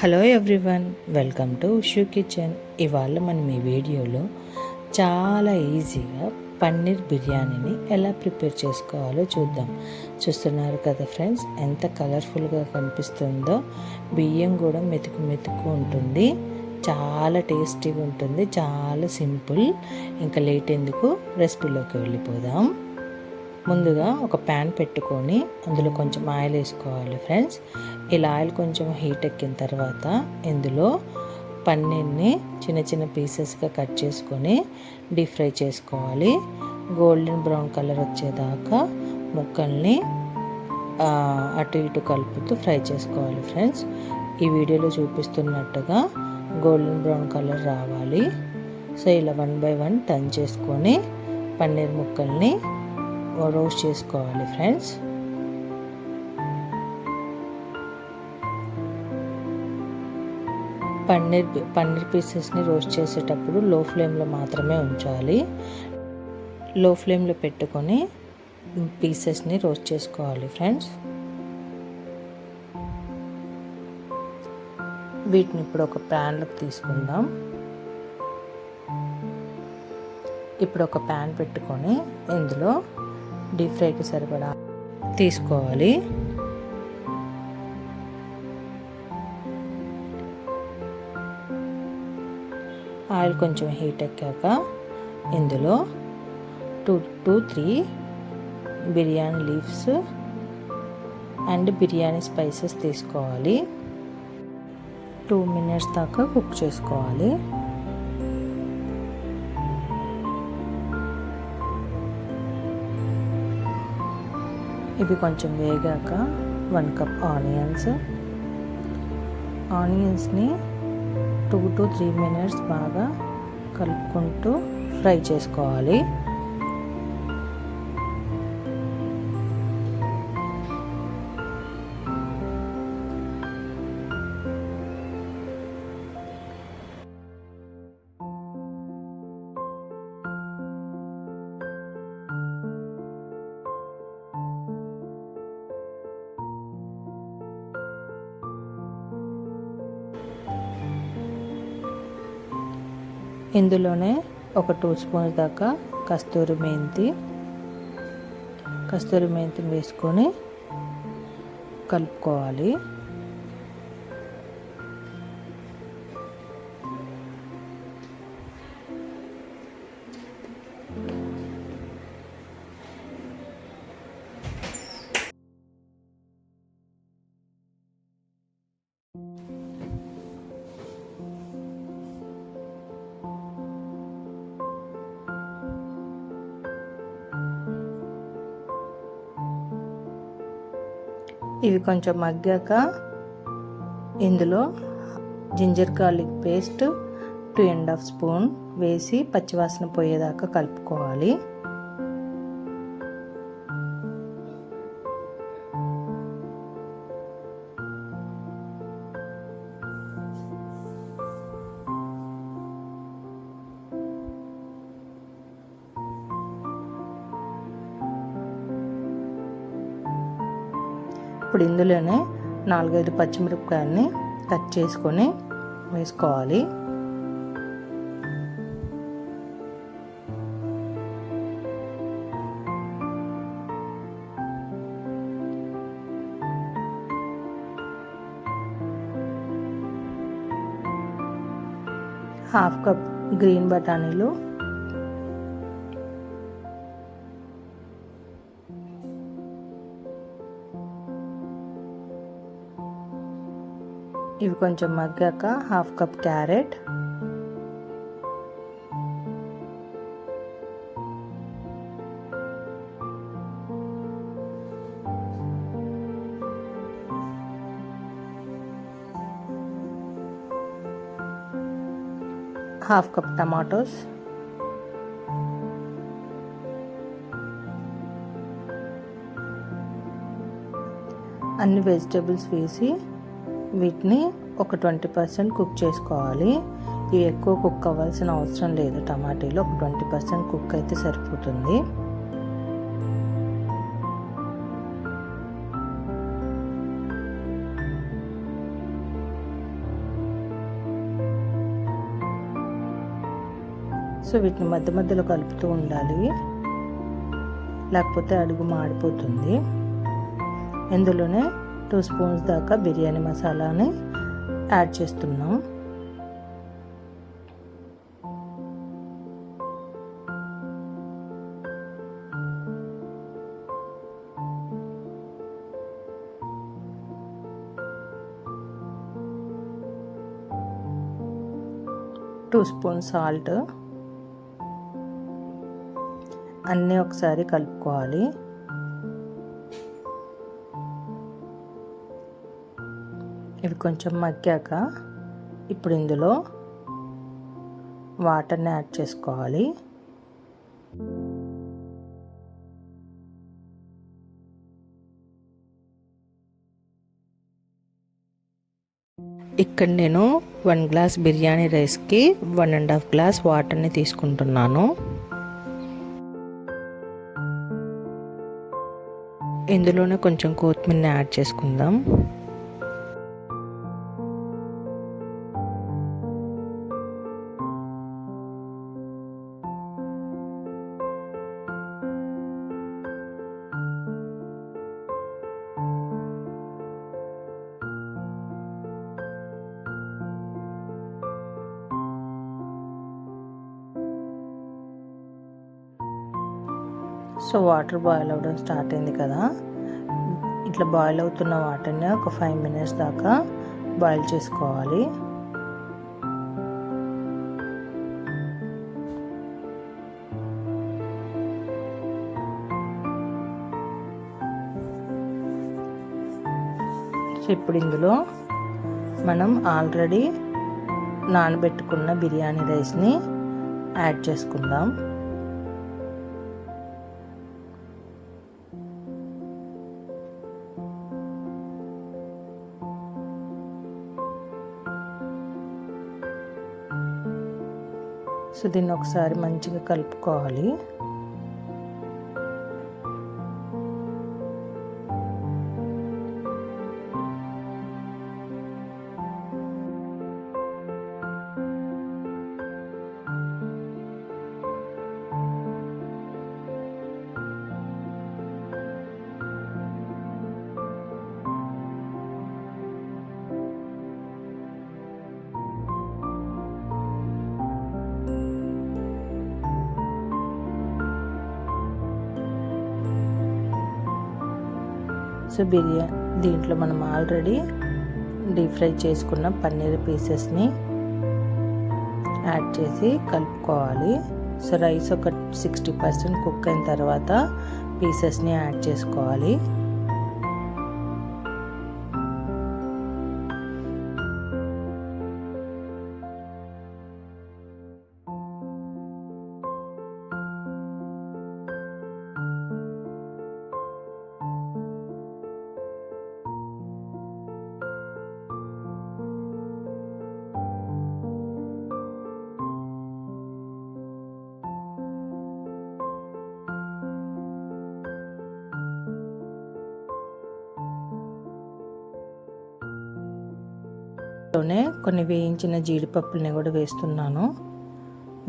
Hello everyone, welcome to wushu kitchen. ఇవాళ మనం ఈ వీడియోలో చాలా ఈజీగా పన్నీర్ బిర్యానీని ఎలా ప్రిపేర్ చేసుకోవాలో చూద్దాం. చూస్తున్నారు కదా ఫ్రెండ్స్, ఎంత కలర్ఫుల్గా కనిపిస్తుందో. బియ్యం కూడా మెతుకు మెతుకు ఉంటుంది, చాలా టేస్టీగా ఉంటుంది, చాలా సింపుల్. ఇంకా లేట్ ఎందుకు, రెసిపీలోకి వెళ్ళిపోదాం. ముందుగా ఒక ప్యాన్ పెట్టుకొని అందులో కొంచెం ఆయిల్ వేసుకోవాలి ఫ్రెండ్స్. ఇలా ఆయిల్ కొంచెం హీట్ ఎక్కిన తర్వాత ఇందులో పన్నీర్ని చిన్న చిన్న పీసెస్గా కట్ చేసుకొని డీప్ ఫ్రై చేసుకోవాలి. గోల్డెన్ బ్రౌన్ కలర్ వచ్చేదాకా ముక్కల్ని అటు ఇటు కలుపుతూ ఫ్రై చేసుకోవాలి ఫ్రెండ్స్. ఈ వీడియోలో చూపిస్తున్నట్టుగా గోల్డెన్ బ్రౌన్ కలర్ రావాలి. సో ఇలా 1 by 1 టర్న్ చేసుకొని పన్నీర్ ముక్కల్ని రోస్ట్ చేసుకోవాలి ఫ్రెండ్స్. పన్నీర్ పీసెస్ని రోస్ట్ చేసేటప్పుడు లో ఫ్లేమ్లో మాత్రమే ఉంచాలి. లో ఫ్లేమ్లో పెట్టుకొని పీసెస్ని రోస్ట్ చేసుకోవాలి ఫ్రెండ్స్. వీటిని ఇప్పుడు ఒక ప్యాన్లోకి తీసుకుందాం. ఇప్పుడు ఒక ప్యాన్ పెట్టుకొని ఇందులో డీప్ ఫ్రైకి సరిపడా తీసుకోవాలి. ఆయిల్ కొంచెం హీట్ ఎక్కాక ఇందులో 2 to 3 biryani leaves and biryani spices తీసుకోవాలి. 2 minutes దాకా కుక్ చేసుకోవాలి. ఇవి కొంచెం వేగాక 1 cup ఆనియన్స్ని 2 to 3 minutes బాగా కలుపుకుంటూ ఫ్రై చేసుకోవాలి. ఇందులోనే ఒక 2 స్పూన్స్ దాకా కస్తూరి మెంతిని వేసుకొని కలుపుకోవాలి. ఇవి కొంచెం మగ్గాక ఇందులో జింజర్ గార్లిక్ పేస్ట్ 2.5 స్పూన్ వేసి పచ్చివాసన పోయేదాకా కలుపుకోవాలి. ఇప్పుడు ఇందులోనే 4-5 పచ్చిమిరపకాయలని కట్ చేసుకొని వేసుకోవాలి. హాఫ్ కప్ గ్రీన్ బఠానీలు, ఇవి కొంచెం మగ్గాక half cup carrot, half cup tomatoes, అన్ని వెజిటేబుల్స్ వేసి వీటిని ఒక 20% కుక్ చేసుకోవాలి. ఇవి ఎక్కువ కుక్ అవ్వాల్సిన అవసరం లేదు. టమాటీలో ఒక 20% కుక్ అయితే సరిపోతుంది. సో వీటిని మధ్య మధ్యలో కలుపుతూ ఉండాలి, లేకపోతే అడుగు మాడిపోతుంది. ఇందులోనే 2 స్పూన్స్ దాకా బిర్యానీ మసాలాని యాడ్ చేస్తున్నాం. టూ స్పూన్ సాల్ట్, అన్నీ ఒకసారి కలుపుకోవాలి. ఇవి కొంచెం మగ్గాక ఇప్పుడు ఇందులో వాటర్ని యాడ్ చేసుకోవాలి. ఇక్కడ నేను 1 గ్లాస్ బిర్యానీ రైస్కి 1.5 గ్లాస్ వాటర్ని తీసుకుంటున్నాను. ఇందులోనే కొంచెం కొత్తిమీరని యాడ్ చేసుకుందాం. సో వాటర్ బాయిల్ అవ్వడం స్టార్ట్ అయింది కదా, ఇట్లా బాయిల్ అవుతున్న వాటర్ని ఒక 5 మినిట్స్ దాకా బాయిల్ చేసుకోవాలి. సో ఇప్పుడు ఇందులో మనం ఆల్రెడీ నానబెట్టుకున్న బిర్యానీ రైస్ని యాడ్ చేసుకుందాం. సో దీన్ని ఒకసారి మంచిగా కలుపుకోవాలి. సో దీంట్లో మనం ఆల్రెడీ డీప్ ఫ్రై చేసుకున్న పన్నీర్ పీసెస్ని యాడ్ చేసి కలుపుకోవాలి. సో రైస్ ఒక 60% కుక్ అయిన తర్వాత పీసెస్ని యాడ్ చేసుకోవాలి. కొన్ని వేయించిన జీడిపప్పుల్ని కూడా వేస్తున్నాను.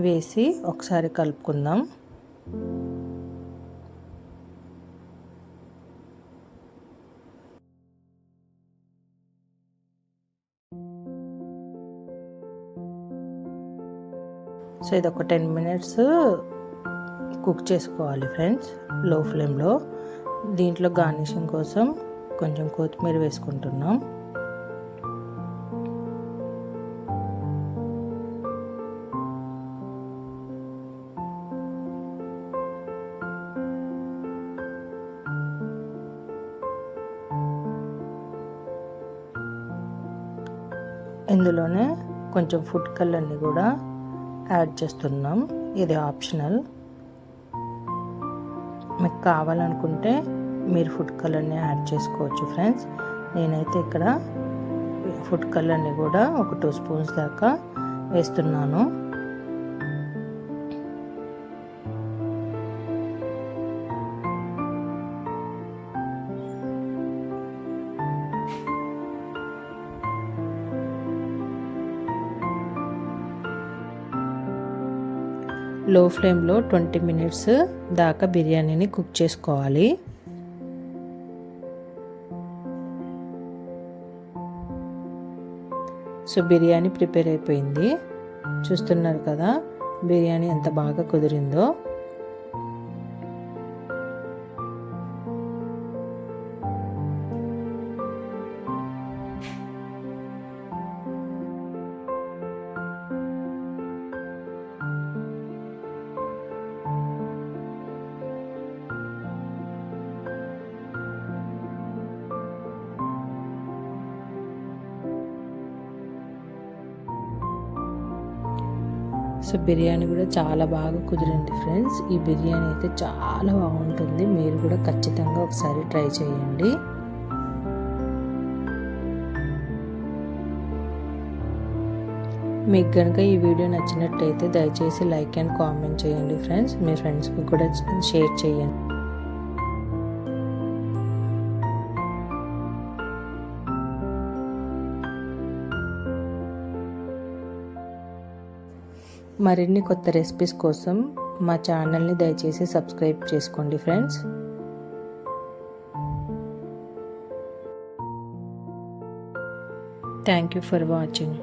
వేసి ఒకసారి కలుపుకుందాం. సో ఇది ఒక 10 మినిట్స్ కుక్ చేసుకోవాలి ఫ్రెండ్స్, లో ఫ్లేమ్లో. దీంట్లో గార్నిషింగ్ కోసం కొంచెం కొత్తిమీర వేసుకుంటున్నాం. ఇందులోనే కొంచెం ఫుడ్ కలర్ని కూడా యాడ్ చేస్తున్నాం. ఇది ఆప్షనల్, మీకు కావాలనుకుంటే మీరు ఫుడ్ కలర్ని యాడ్ చేసుకోవచ్చు ఫ్రెండ్స్. నేనైతే ఇక్కడ ఫుడ్ కలర్ని కూడా ఒక 2 స్పూన్స్ దాకా వేస్తున్నాను. లో ఫ్లేమ్లో 20 మినిట్స్ దాకా బిర్యానీని కుక్ చేసుకోవాలి. సో బిర్యానీ ప్రిపేర్ అయిపోయింది. చూస్తున్నారు కదా బిర్యానీ ఎంత బాగా కుదిరిందో. సో బిర్యానీ కూడా చాలా బాగా కుదిరింది ఫ్రెండ్స్. ఈ బిర్యానీ అయితే చాలా బాగుంటుంది. మీరు కూడా ఖచ్చితంగా ఒకసారి ట్రై చేయండి. మీకు కనుక ఈ వీడియో నచ్చినట్టయితే దయచేసి లైక్ అండ్ కామెంట్ చేయండి ఫ్రెండ్స్. మీ ఫ్రెండ్స్కి కూడా షేర్ చేయండి. మరిన్ని కొత్త రెసిపీస్ కోసం మా ఛానల్ని దయచేసి సబ్స్క్రైబ్ చేసుకోండి friends. Thank you for watching.